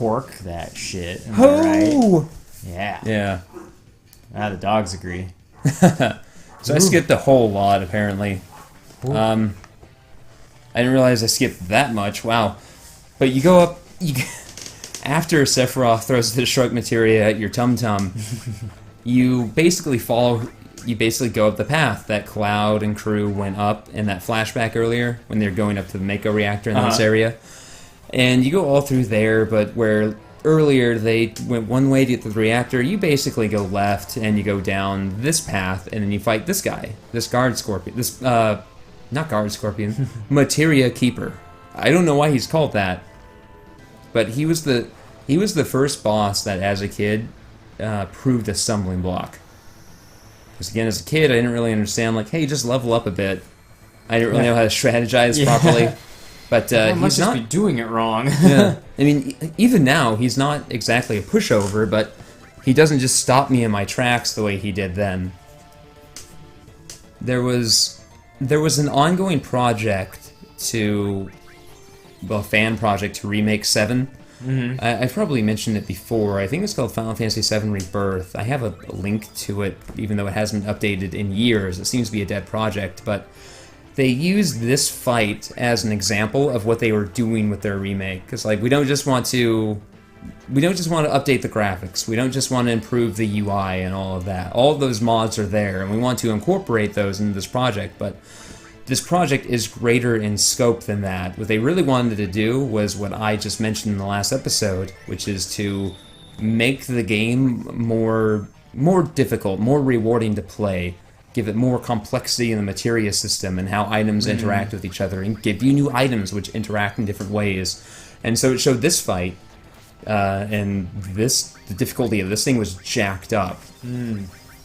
cork that shit. Am I right? Yeah. Yeah. The dogs agree. So I skipped a whole lot, apparently. I didn't realize I skipped that much. Wow. But you go up... after Sephiroth throws the shrug materia at your tum-tum, you basically go up the path that Cloud and crew went up in that flashback earlier, when they're going up to the Mako reactor in this area. And you go all through there, but where earlier they went one way to get to the reactor, you basically go left and you go down this path, and then you fight this guy, this guard scorpion, not guard scorpion, materia keeper. I don't know why he's called that, but he was the first boss that, as a kid, proved a stumbling block. Because again, as a kid, I didn't really understand, like, hey, just level up a bit. I didn't really know how to strategize properly. But he's not... be doing it wrong. Yeah. I mean, even now, he's not exactly a pushover, but he doesn't just stop me in my tracks the way he did then. There was an ongoing project a fan project to remake 7. Mm-hmm. I've probably mentioned it before. I think it's called Final Fantasy VII Rebirth. I have a link to it, even though it hasn't been updated in years. It seems to be a dead project, but they used this fight as an example of what they were doing with their remake. Because, like, we don't just want to update the graphics. We don't just want to improve the UI and all of that. All of those mods are there, and we want to incorporate those into this project, but this project is greater in scope than that. What they really wanted to do was what I just mentioned in the last episode, which is to make the game more difficult, more rewarding to play, give it more complexity in the materia system and how items interact with each other, and give you new items which interact in different ways. And so it showed this fight, and the difficulty of this thing was jacked up.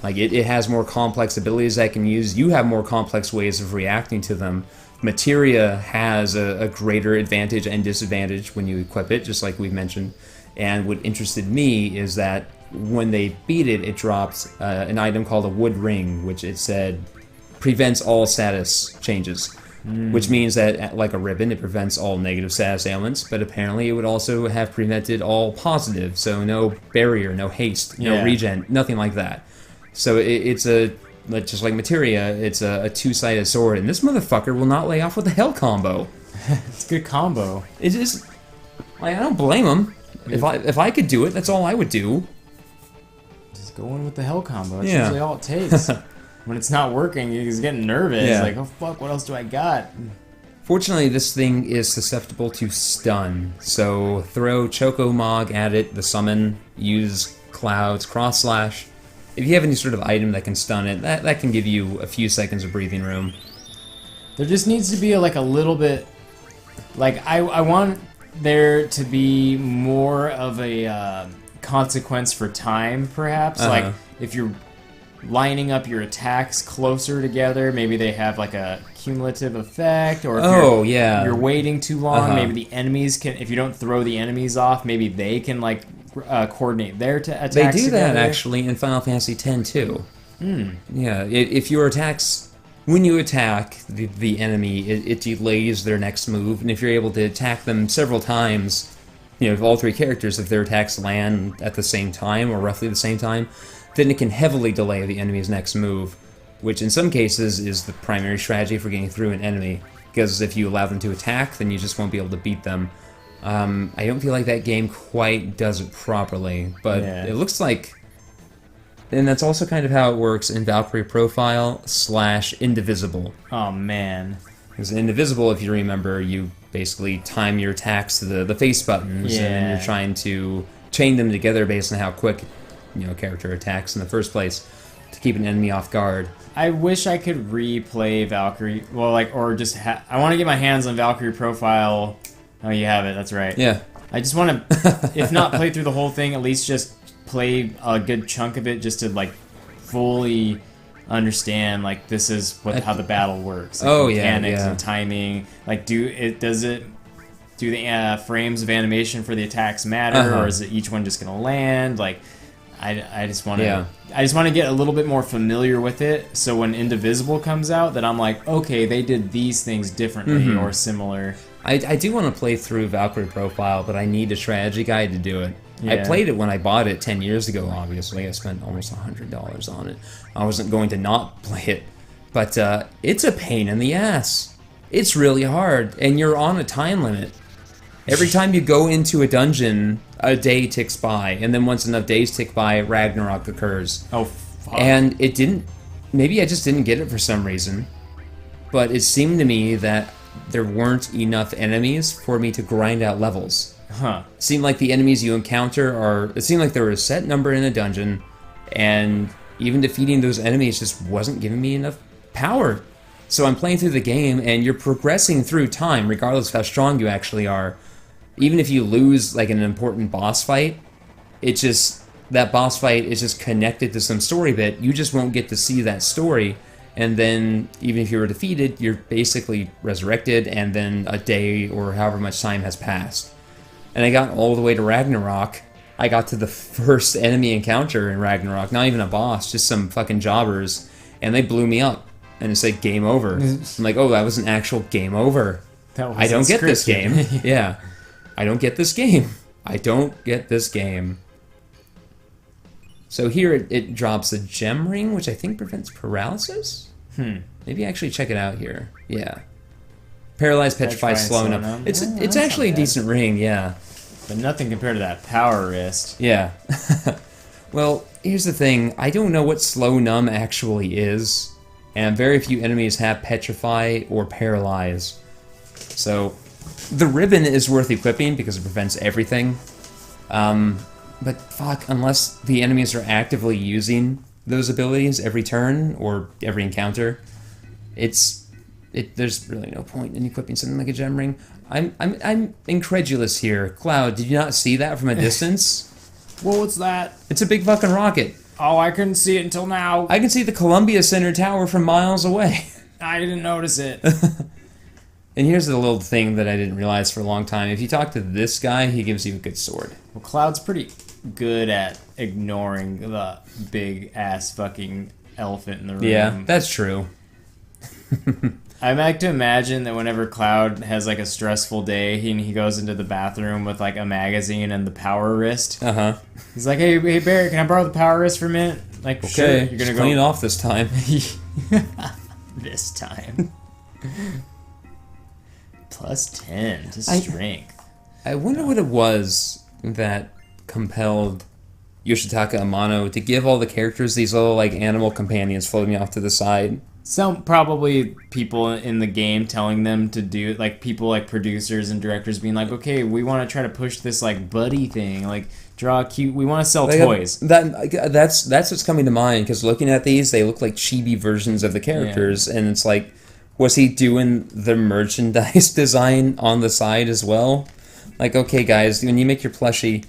Like, it has more complex abilities I can use. You have more complex ways of reacting to them. Materia has a greater advantage and disadvantage when you equip it, just like we've mentioned. And what interested me is that when they beat it, it dropped an item called a wood ring, which it said prevents all status changes. Which means that, like a ribbon, it prevents all negative status ailments, but apparently it would also have prevented all positive, so no barrier, no haste, no regen, nothing like that. So it's just like materia, it's a two-sided sword, and this motherfucker will not lay off with the hell combo. It's a good combo. It is, like, I don't blame him. If I could do it, that's all I would do. Just go in with the hell combo. That's usually all it takes. When it's not working, he's getting nervous. Like, oh fuck, what else do I got? Fortunately, this thing is susceptible to stun, so throw Choco Mog at it, the summon, use Cloud's Cross Slash. If you have any sort of item that can stun it, that can give you a few seconds of breathing room. There just needs to be a little bit... Like, I want there to be more of a consequence for time, perhaps. Like, if you're lining up your attacks closer together, maybe they have like a cumulative effect, or if you're waiting too long, maybe the enemies can, if you don't throw the enemies off, maybe they can like coordinate their attacks together. They do that together. actually in Final Fantasy X too. Yeah, if your attacks, when you attack the enemy, it delays their next move, and if you're able to attack them several times, if all three characters, if their attacks land at the same time or roughly the same time, then it can heavily delay the enemy's next move, which in some cases is the primary strategy for getting through an enemy, because if you allow them to attack, then you just won't be able to beat them. I don't feel like that game quite does it properly, but it looks like... And that's also kind of how it works in Valkyrie Profile / Indivisible. Oh, man. Because in Indivisible, if you remember, you basically time your attacks to the face buttons, and you're trying to chain them together based on how quick character attacks in the first place to keep an enemy off guard. I wish I could replay Valkyrie. Well, or just I want to get my hands on Valkyrie Profile. Oh, you have it. That's right. Yeah. I just want to, if not play through the whole thing, at least just play a good chunk of it, just to fully understand this is how the battle works. Mechanics and timing. Do the frames of animation for the attacks matter, or is it each one just gonna land? I just want to get a little bit more familiar with it, so when Indivisible comes out, that I'm like, okay, they did these things differently or similar. I do want to play through Valkyrie Profile, but I need a strategy guide to do it. I Yeah. played it when I bought it 10 years ago, obviously. I spent almost $100 on it. I wasn't going to not play it. But it's a pain in the ass. It's really hard, and you're on a time limit. Every time you go into a dungeon, a day ticks by, and then once enough days tick by, Ragnarok occurs. Oh, fuck. And it didn't... Maybe I just didn't get it for some reason, but it seemed to me that there weren't enough enemies for me to grind out levels. Huh. It seemed like the enemies you encounter are... It seemed like there were a set number in a dungeon, and even defeating those enemies just wasn't giving me enough power. So I'm playing through the game, and you're progressing through time, regardless of how strong you actually are. Even if you lose, like, an important boss fight, it's just... That boss fight is just connected to some story bit. You just won't get to see that story. And then, even if you were defeated, you're basically resurrected, and then a day or however much time has passed. And I got all the way to Ragnarok. I got to the first enemy encounter in Ragnarok. Not even a boss, just some fucking jobbers. And they blew me up. And it said game over. I'm like, oh, that was an actual game over. I don't get this game. Yeah. I don't get this game. I don't get this game. So here it drops a gem ring, which I think prevents paralysis? Maybe actually check it out here. Yeah. Paralyzed, petrified, slowing up. It's actually a decent ring, yeah. But nothing compared to that power wrist. Yeah. Well, here's the thing. I don't know what slow numb actually is, and very few enemies have petrify or paralyze. So, the ribbon is worth equipping because it prevents everything. But fuck, unless the enemies are actively using those abilities every turn or every encounter, there's really no point in equipping something like a gem ring. I'm incredulous here. Cloud, did you not see that from a distance? Well, what's that? It's a big fucking rocket. Oh, I couldn't see it until now. I can see the Columbia Center Tower from miles away. I didn't notice it. And here's the little thing that I didn't realize for a long time. If you talk to this guy, he gives you a good sword. Well, Cloud's pretty good at ignoring the big-ass fucking elephant in the room. Yeah, that's true. I like to imagine that whenever Cloud has like a stressful day, he goes into the bathroom with like a magazine and the power wrist. Uh-huh. He's like, hey Barry, can I borrow the power wrist for a minute? Like, Okay, sure, you're gonna clean it off this time. This time. Plus 10 to strength. I wonder what it was that compelled Yoshitaka Amano to give all the characters these little like animal companions floating off to the side. Some probably people in the game telling them to do, like people like producers and directors being like, okay, we want to try to push this like buddy thing, like draw cute. We want to sell toys. That's what's coming to mind because looking at these, they look like chibi versions of the characters, and it's like, was he doing the merchandise design on the side as well? Like, okay, guys, when you make your plushie.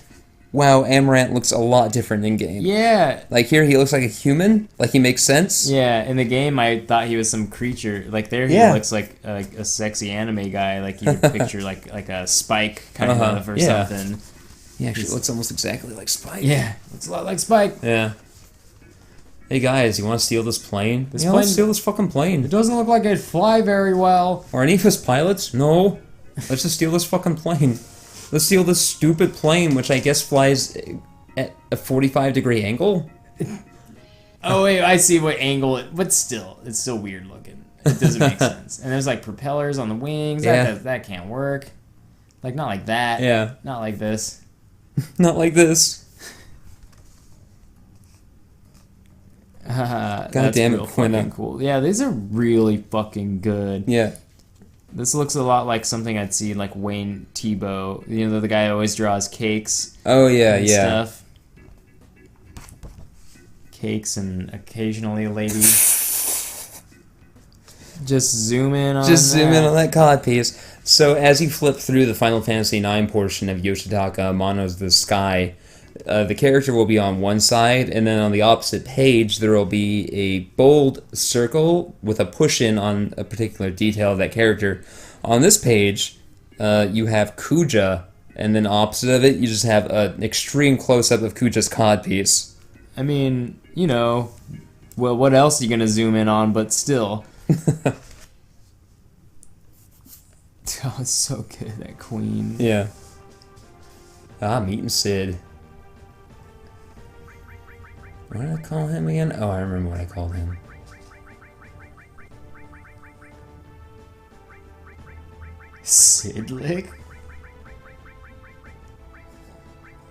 Wow, Amaranth looks a lot different in game. Yeah. Like here, he looks like a human. Like he makes sense. Yeah, in the game, I thought he was some creature. Like there, he looks like a sexy anime guy. Like you could picture like a Spike kind of or something. He actually looks almost exactly like Spike. Yeah, looks a lot like Spike. Yeah. Hey guys, you want to steal this plane? Let's Let's steal this fucking plane. It doesn't look like it'd fly very well. Are any of us pilots? No. Let's just steal this fucking plane. Let's steal this stupid plane, which I guess flies at a 45-degree angle. Oh wait, I see what angle it. But still, it's still weird looking. It doesn't make sense. And there's like propellers on the wings. Yeah. That can't work. Like not like that. Yeah. Not like this. Not like this. God damn it, Quinna. Cool. Yeah, these are really fucking good. Yeah. This looks a lot like something I'd see like Wayne Thiebaud. You know, the guy who always draws cakes. Oh yeah, and yeah. Stuff. Cakes and occasionally a lady. Just zoom in on that cod piece. So as you flip through the Final Fantasy IX portion of Yoshitaka Amano's The Sky, the character will be on one side, and then on the opposite page there will be a bold circle with a push-in on a particular detail of that character. On this page, you have Kuja, and then opposite of it, you just have an extreme close-up of Kuja's codpiece. I mean, you know, well, what else are you going to zoom in on, but still. Oh, it's so good, that queen. Yeah. Meeting Sid. What did I call him again? Oh, I remember what I called him. Sidlick?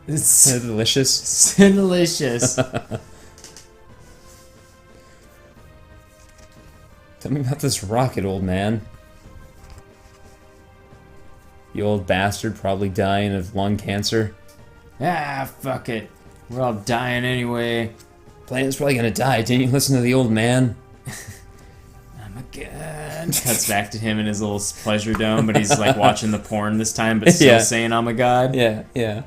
It's Delicious. delicious. Tell me about this rocket, old man. You old bastard, probably dying of lung cancer. Fuck it. We're all dying anyway. Planet's probably gonna die. Didn't you listen to the old man? I'm a god. Cuts back to him in his little pleasure dome, but he's like watching the porn this time, but still saying I'm a god. Yeah, yeah.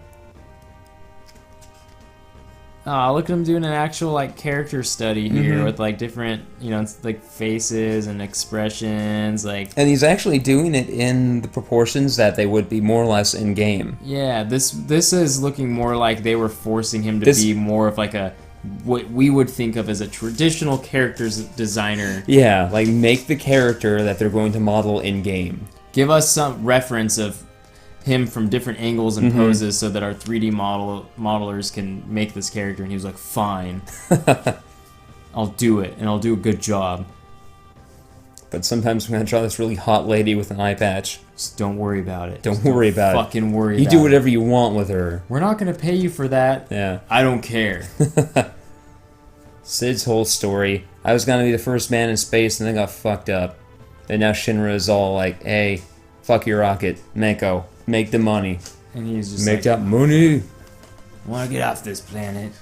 Oh, look at him doing an actual like character study here with like different, like faces and expressions, like. And he's actually doing it in the proportions that they would be more or less in game. Yeah, this is looking more like they were forcing him to be more of like what we would think of as a traditional characters designer. Yeah, like make the character that they're going to model in game. Give us some reference of him from different angles and poses so that our 3D modelers can make this character. And he was like, fine. I'll do it, and I'll do a good job. But sometimes we're going to draw this really hot lady with an eye patch. Just don't worry about it. Don't worry about it. Fucking worry about it. You do whatever you want with her. We're not going to pay you for that. Yeah. I don't care. Sid's whole story. I was going to be the first man in space, and then got fucked up. And now Shinra is all like, hey, fuck your rocket. Mako. Make the money. And he's just Make like, that money. I want to get off this planet,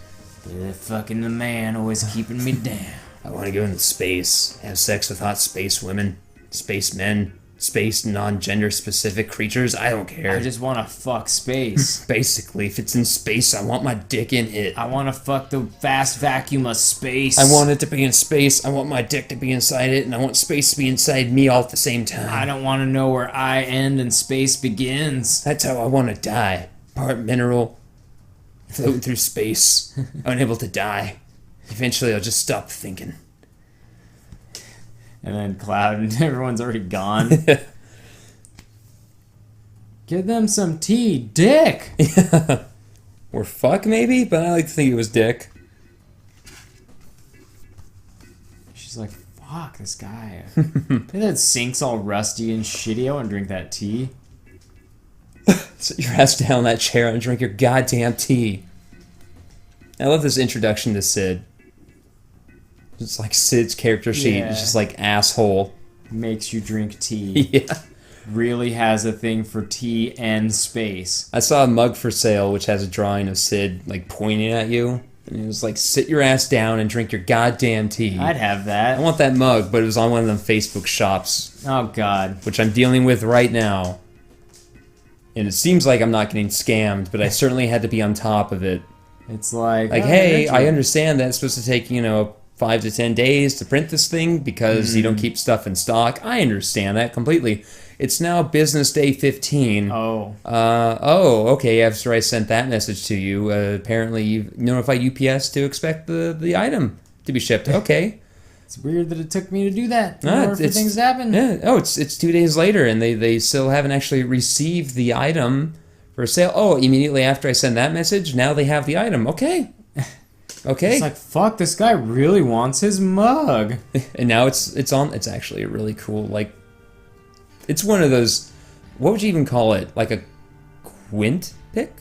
but fucking the man always keeping me down. I want to go into space, have sex with hot space women, space men, space non-gender specific creatures. I don't care. I just want to fuck space. Basically, if it's in space, I want my dick in it. I want to fuck the vast vacuum of space. I want it to be in space, I want my dick to be inside it, and I want space to be inside me all at the same time. I don't want to know where I end and space begins. That's how I want to die. Part mineral, floating through space, unable to die. Eventually, I'll just stop thinking. And then Cloud and everyone's already gone. Give them some tea, dick! Or fuck, maybe? But I like to think it was dick. She's like, fuck, this guy. That sink's all rusty and shitty. I want to drink that tea. Sit your ass down in that chair and drink your goddamn tea. I love this introduction to Sid. It's like Sid's character sheet. Yeah. It's just like asshole. Makes you drink tea. Yeah. Really has a thing for tea and space. I saw a mug for sale which has a drawing of Sid like pointing at you. And it was like, sit your ass down and drink your goddamn tea. I'd have that. I want that mug, but it was on one of them Facebook shops. Oh, God. Which I'm dealing with right now. And it seems like I'm not getting scammed, but I certainly had to be on top of it. It's like, hey, I understand that it's supposed to take, 5 to 10 days to print this thing because you don't keep stuff in stock. I understand that completely. It's now business day 15. Oh. Okay, after I sent that message to you, apparently you've notified UPS to expect the item to be shipped. Okay. It's weird that it took me to do that. No, for things to happen. Yeah. Oh, it's 2 days later, and they still haven't actually received the item for sale. Oh, immediately after I send that message, now they have the item. Okay. Okay. It's like, fuck, this guy really wants his mug. And now it's actually a really cool, like, it's one of those, what would you even call it? Like a quint pick?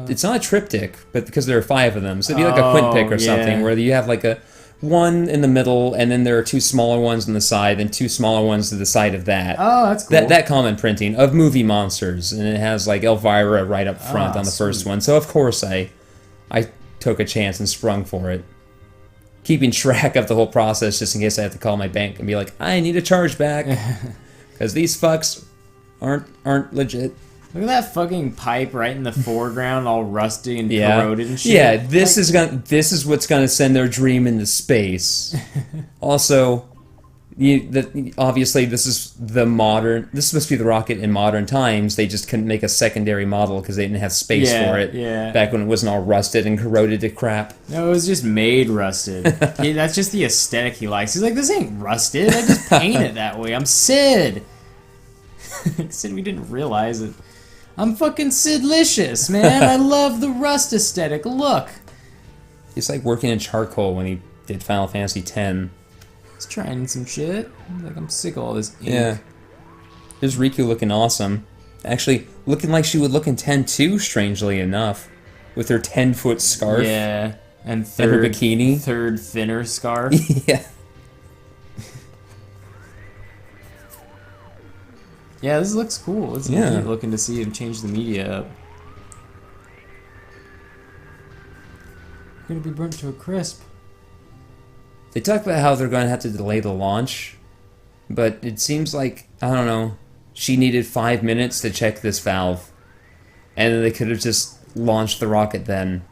It's not a triptych, but because there are 5 of them. So it'd be like a quint pick or something, where you have like a one in the middle, and then there are 2 smaller ones on the side, and 2 smaller ones to the side of that. Oh, that's cool. That common printing of movie monsters, and it has like Elvira right up front on the first one. So of course I took a chance and sprung for it, keeping track of the whole process just in case I have to call my bank and be like, I need a chargeback because these fucks aren't legit. Look at that fucking pipe right in the foreground, all rusty and corroded and shit. Yeah, this is what's gonna send their dream into space. Also, obviously this is supposed to be the rocket in modern times. They just couldn't make a secondary model because they didn't have space for it. Yeah. Back when it wasn't all rusted and corroded to crap. No, it was just made rusted. That's just the aesthetic he likes. He's like, this ain't rusted. I just paint it that way. I'm Sid. Sid, we didn't realize it. I'm fucking Sidlicious, man. I love the rust aesthetic. Look. He's like working in charcoal when he did Final Fantasy X. He's trying some shit. Like, I'm sick of all this ink. Yeah. There's Riku looking awesome. Actually, looking like she would look in 10 too, strangely enough. With her 10-foot scarf. Yeah. And her bikini. Third thinner scarf. Yeah. Yeah, this looks cool. It's neat looking to see him change the media up. Gonna be burnt to a crisp. They talk about how they're going to have to delay the launch, but it seems like, I don't know, she needed 5 minutes to check this valve, and then they could have just launched the rocket then.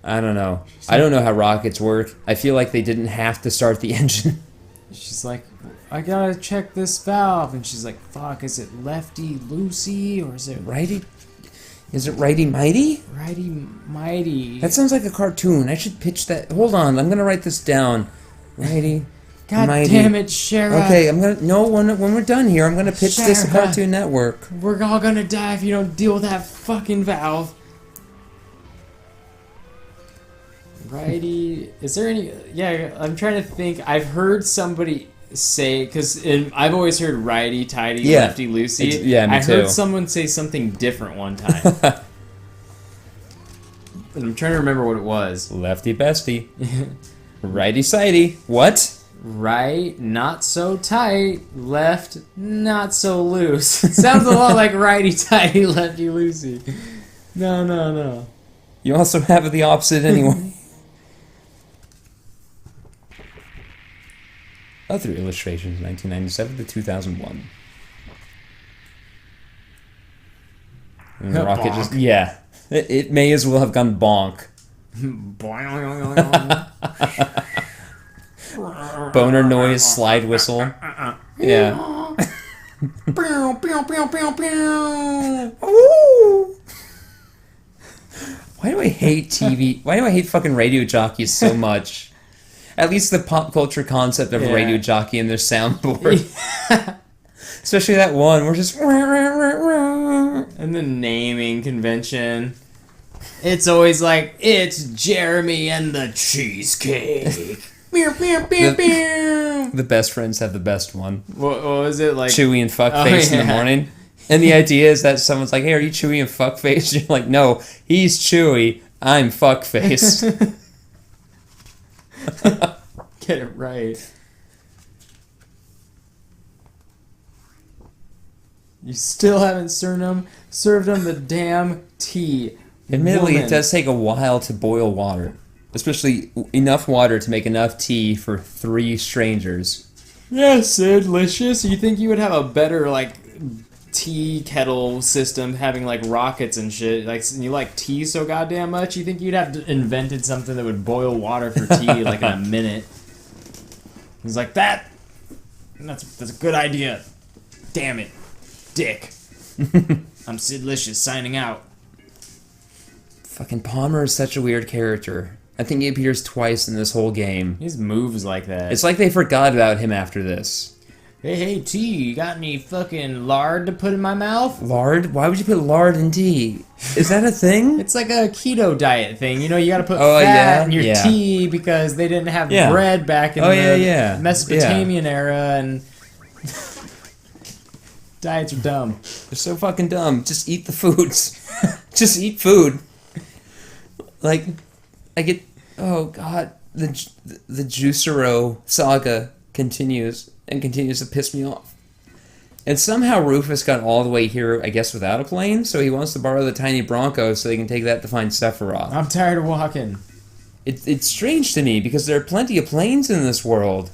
I don't know. I don't know how rockets work. I feel like they didn't have to start the engine. She's like, I gotta check this valve, and she's like, fuck, is it lefty loosey, or is it righty? Is it righty mighty? Righty mighty. That sounds like a cartoon. I should pitch that. Hold on, I'm gonna write this down. Righty. God mighty. damn it, Shara. Okay, I'm gonna when we're done here, I'm gonna pitch this to Cartoon Network. We're all gonna die if you don't deal with that fucking valve. Righty. Is there any? Yeah, I'm trying to think. I've heard somebody say, because I've always heard righty tighty, lefty loosey. Yeah, me too. I heard someone say something different one time. But I'm trying to remember what it was. Lefty bestie. Righty sighty. What? Right, not so tight. Left, not so loose. Sounds a lot like righty tighty, lefty loosey. No. You also have the opposite anyway. Other illustrations, 1997 to 2001. And the rocket just... Yeah. It may as well have gone bonk. Boner noise, slide whistle. Yeah. Why do I hate TV? Why do I hate fucking radio jockeys so much? At least the pop culture concept of a radio jockey and their soundboard. Especially that one where just... And the naming convention. It's always like, it's Jeremy and the cheesecake. The best friends have the best one. What was it like? Chewy and fuckface in the morning. And the idea is that someone's like, hey, are you Chewy and fuckface? You're like, no, he's Chewy, I'm fuckface. Get it right. You still haven't served him the damn tea. Admittedly, it does take a while to boil water. Especially enough water to make enough tea for 3 strangers. Yeah, Sidlicious. You think you would have a better, like, tea kettle system having, like, rockets and shit? Like, you like tea so goddamn much? You think you'd have invented something that would boil water for tea, like, in a minute? He's like, that's a good idea. Damn it. Dick. I'm Sidlicious, signing out. Fucking Palmer is such a weird character. I think he appears twice in this whole game. His moves like that. It's like they forgot about him after this. Hey, T, you got any fucking lard to put in my mouth? Lard? Why would you put lard in tea? Is that a thing? It's like a keto diet thing. You know, you gotta put fat in your tea because they didn't have bread back in the Mesopotamian era, and diets are dumb. They're so fucking dumb. Just eat the foods. Just eat food. Like, I get... Oh, God. The Juicero saga continues and continues to piss me off. And somehow Rufus got all the way here, I guess, without a plane, so he wants to borrow the tiny Bronco so they can take that to find Sephiroth. I'm tired of walking. It's strange to me, because there are plenty of planes in this world.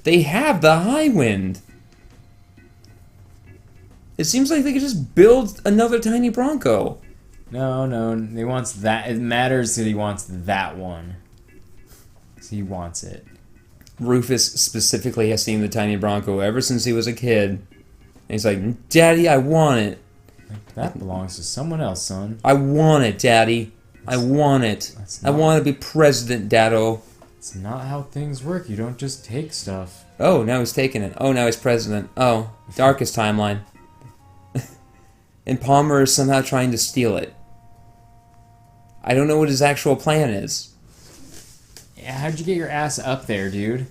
They have the high wind. It seems like they could just build another tiny Bronco. No, he wants that. It matters that he wants that one. So he wants it. Rufus specifically has seen the tiny Bronco ever since he was a kid. And he's like, Daddy, I want it. That belongs to someone else, son. I want it, Daddy. I want it. I want to be president, Daddo. It's not how things work. You don't just take stuff. Oh, now he's taking it. Oh, now he's president. Oh, darkest timeline. And Palmer is somehow trying to steal it. I don't know what his actual plan is. Yeah, how'd you get your ass up there, dude?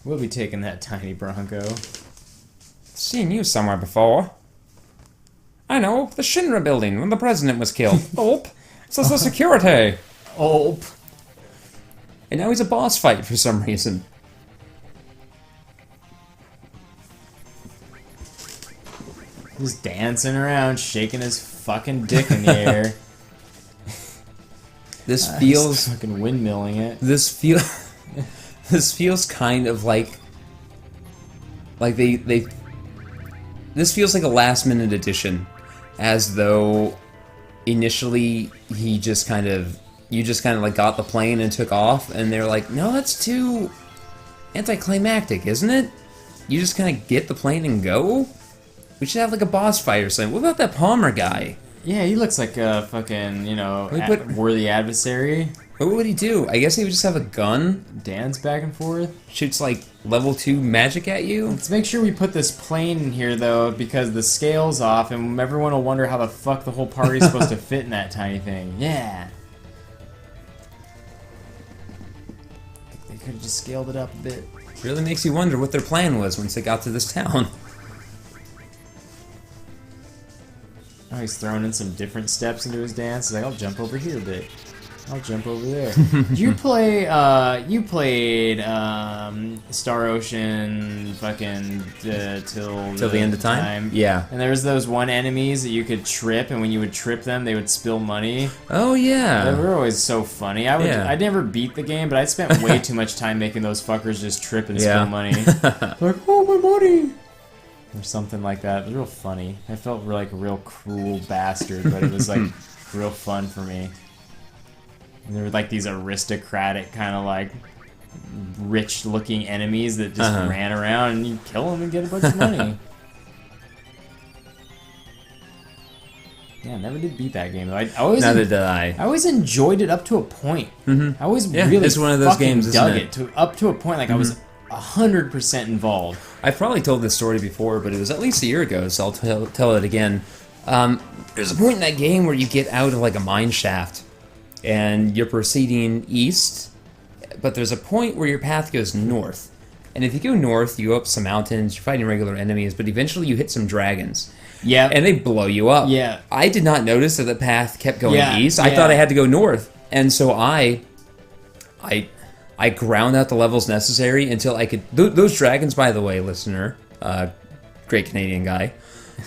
We'll be taking that tiny Bronco. Seen you somewhere before. I know, the Shinra building when the president was killed. Oh, it's the security. Oh. And now he's a boss fight for some reason. Just dancing around, shaking his fucking dick in the air. This feels... He's fucking windmilling it. This feels kind of like they this feels like a last minute addition, as though initially you just kind of like got the plane and took off, and they're like, no, that's too anticlimactic, isn't it? You just kind of get the plane and go. We should have like a boss fight or something. What about that Palmer guy? Yeah, he looks like a fucking, worthy adversary. What would he do? I guess he would just have a gun. Dance back and forth. Shoots like level 2 magic at you. Let's make sure we put this plane in here, though, because the scale's off, and everyone will wonder how the fuck the whole party's supposed to fit in that tiny thing. Yeah. They could have just scaled it up a bit. Really makes you wonder what their plan was once they got to this town. Oh, he's throwing in some different steps into his dance. He's like, I'll jump over here a bit. I'll jump over there. Did you play, you played, Star Ocean fucking, till the end of time? Yeah. And there was those one enemies that you could trip, and when you would trip them, they would spill money. Oh, yeah. They were always so funny. I never beat the game, but I spent way too much time making those fuckers just trip and spill money. Like, oh, my money! Or something like that. It was real funny. I felt like a real cruel bastard, but it was, like, real fun for me. And there were like these aristocratic kind of like rich-looking enemies that just ran around, and you kill them and get a bunch of money. Yeah, I never did beat that game though. Neither did I. I always enjoyed it up to a point. I always really it's one of those games, dug it to up to a point. Like I was 100% involved. I've probably told this story before, but it was at least a year ago, so I'll tell it again. There's a point in that game where you get out of like a mine shaft, and you're proceeding east, but there's a point where your path goes north. And if you go north, you go up some mountains, you're fighting regular enemies, but eventually you hit some dragons. Yeah. And they blow you up. Yeah. I did not notice that the path kept going east. I thought I had to go north. And so I ground out the levels necessary until I could... Those dragons, by the way, listener, great Canadian guy,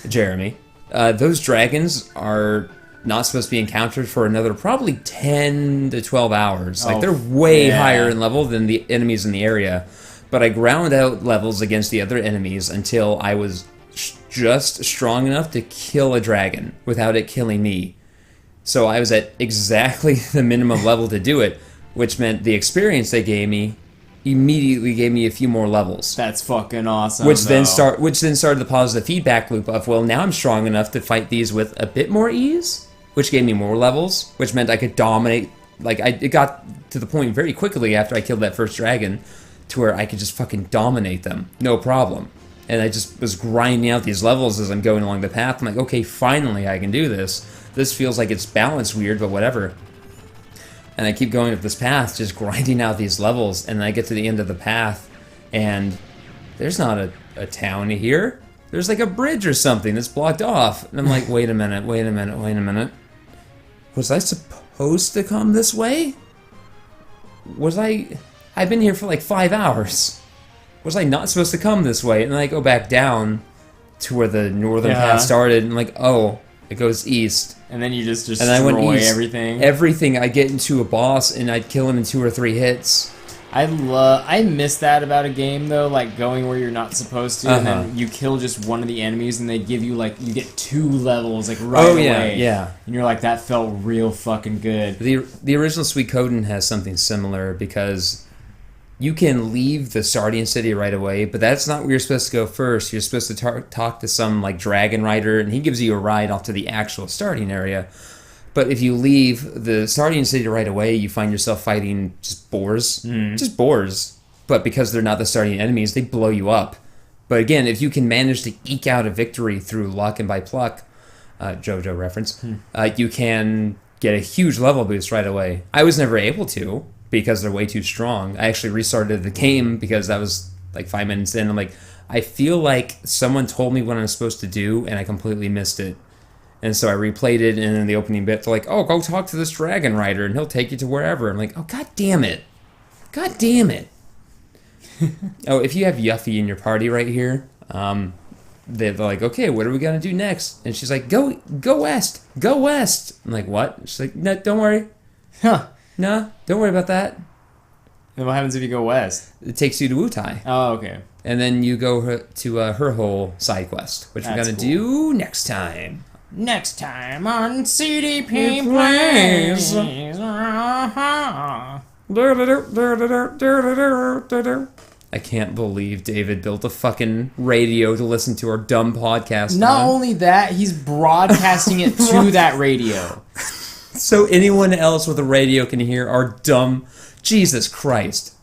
Jeremy, those dragons are not supposed to be encountered for another probably 10 to 12 hours. Like, they're way higher in level than the enemies in the area. But I ground out levels against the other enemies until I was just strong enough to kill a dragon without it killing me. So I was at exactly the minimum level to do it, which meant the experience they gave me immediately gave me a few more levels. That's fucking awesome. Which then started the positive feedback loop of, well, now I'm strong enough to fight these with a bit more ease, which gave me more levels, which meant I could dominate. Like, it got to the point very quickly after I killed that first dragon to where I could just fucking dominate them, no problem. And I just was grinding out these levels as I'm going along the path. I'm like, okay, finally I can do this. This feels like it's balanced weird, but whatever. And I keep going up this path, just grinding out these levels, and I get to the end of the path, and there's not a town here. There's like a bridge or something that's blocked off. And I'm like, wait a minute. Was I supposed to come this way? I've been here for like 5 hours. Was I not supposed to come this way? And then I go back down to where the northern path started, and I'm like, oh, it goes east. And then you just destroy everything. Everything. I get into a boss, and I'd kill him in 2 or 3 hits. I miss that about a game though, like going where you're not supposed to, and then you kill just one of the enemies, and they give you like you get 2 levels like right away. Yeah. And you're like, that felt real fucking good. The original Suikoden has something similar because you can leave the starting city right away, but that's not where you're supposed to go first. You're supposed to talk to some like dragon rider, and he gives you a ride off to the actual starting area. But if you leave the starting city right away, you find yourself fighting just boars. Just boars. But because they're not the starting enemies, they blow you up. But again, if you can manage to eke out a victory through luck and by pluck, JoJo reference, you can get a huge level boost right away. I was never able to because they're way too strong. I actually restarted the game because that was like 5 minutes in. I'm like, I feel like someone told me what I'm supposed to do and I completely missed it. And so I replayed it, and in the opening bit, they're like, oh, go talk to this dragon rider, and he'll take you to wherever. I'm like, oh, god damn it. God damn it. Oh, if you have Yuffie in your party right here, they're like, okay, what are we going to do next? And she's like, go west. Go west. I'm like, what? She's like, no, don't worry. Huh. No, don't worry about that. Then what happens if you go west? It takes you to Wutai. Oh, okay. And then you go to her whole side quest, which we're going to do next time. Next time on CDP Plays. I can't believe David built a fucking radio to listen to our dumb podcast. Not only that, he's broadcasting it to that radio. So anyone else with a radio can hear our dumb... Jesus Christ.